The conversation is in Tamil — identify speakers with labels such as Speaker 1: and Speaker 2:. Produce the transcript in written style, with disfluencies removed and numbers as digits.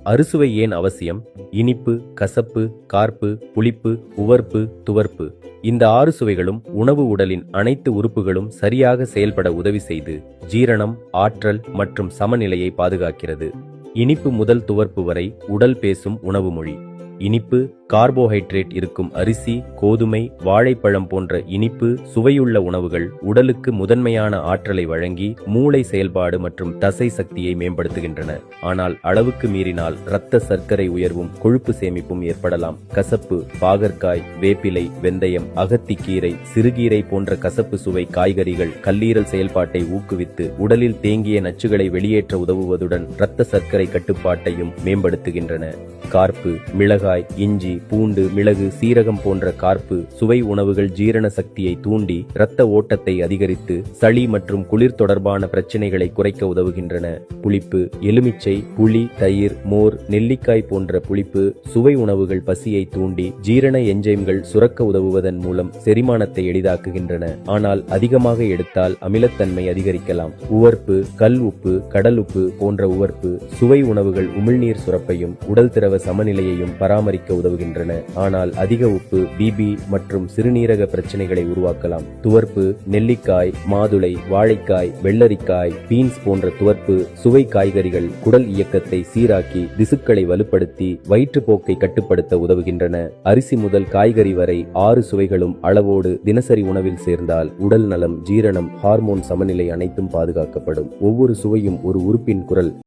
Speaker 1: அறுசுவை ஏன் அவசியம்? இனிப்பு, கசப்பு, கார்ப்பு, புளிப்பு, உவர்ப்பு, துவர்ப்பு இந்த 6 சுவைகளும் உணவு உடலின் அனைத்து உறுப்புகளும் சரியாக செயல்பட உதவி செய்து ஜீரணம், ஆற்றல் மற்றும் சமநிலையை பாதுகாக்கிறது. இனிப்பு முதல் துவர்ப்பு வரை உடல் பேசும் உணவு மொழி. இனிப்பு கார்போஹைட்ரேட் இருக்கும் அரிசி, கோதுமை, வாழைப்பழம் போன்ற இனிப்பு சுவையுள்ள உணவுகள் உடலுக்கு முதன்மையான ஆற்றலை வழங்கி மூளை செயல்பாடு மற்றும் தசை சக்தியை மேம்படுத்துகின்றன. ஆனால் அளவுக்கு மீறினால் இரத்த சர்க்கரை உயர்வும் கொழுப்பு சேமிப்பும் ஏற்படலாம். கசப்பு பாகற்காய், வேப்பிலை, வெந்தயம், அகத்திக்கீரை, சிறுகீரை போன்ற கசப்பு சுவை காய்கறிகள் கல்லீரல் செயல்பாட்டை ஊக்குவித்து உடலில் தேங்கிய நச்சுகளை வெளியேற்ற உதவுவதுடன் இரத்த சர்க்கரை கட்டுப்பாட்டையும் மேம்படுத்துகின்றன. கார்ப்பு மிளகாய், இஞ்சி, பூண்டு, மிளகு, சீரகம் போன்ற கார்ப்பு சுவை உணவுகள் ஜீரண சக்தியை தூண்டி இரத்த ஓட்டத்தை அதிகரித்து சளி மற்றும் குளிர் தொடர்பான பிரச்சனைகளை குறைக்க உதவுகின்றன. புளிப்பு எலுமிச்சை, புளி, தயிர், மோர், நெல்லிக்காய் போன்ற புளிப்பு சுவை உணவுகள் பசியை தூண்டி ஜீரண என்சைம்கள் சுரக்க உதவுவதன் மூலம் செரிமானத்தை எளிதாக்குகின்றன. ஆனால் அதிகமாக எடுத்தால் அமிலத்தன்மை அதிகரிக்கலாம். உவர்ப்பு கல் உப்பு, கடல் உப்பு போன்ற உவர்ப்பு சுவை உணவுகள் உமிழ்நீர் சுரப்பையும் உடல் திரவ சமநிலையையும் பராமரிக்க உதவுகின்றன. ஆனால் அதிக உப்பு பிபி மற்றும் சிறுநீரக பிரச்சனைகளை உருவாக்கலாம். துவர்ப்பு நெல்லிக்காய், மாதுளை, வாழைக்காய், வெள்ளரிக்காய், பீன்ஸ் போன்ற துவர்ப்பு சுவை காய்கறிகள் குடல் இயக்கத்தை சீராக்கி திசுக்களை வலுப்படுத்தி வயிற்றுப்போக்கை கட்டுப்படுத்த உதவுகின்றன. அரிசி முதல் காய்கறி வரை 6 சுவைகளும் அளவோடு தினசரி உணவில் சேர்ந்தால் உடல் நலம், ஜீரணம், ஹார்மோன் சமநிலை அனைத்தும் பாதுகாக்கப்படும். ஒவ்வொரு சுவையும் ஒரு உறுப்பின் குரல்.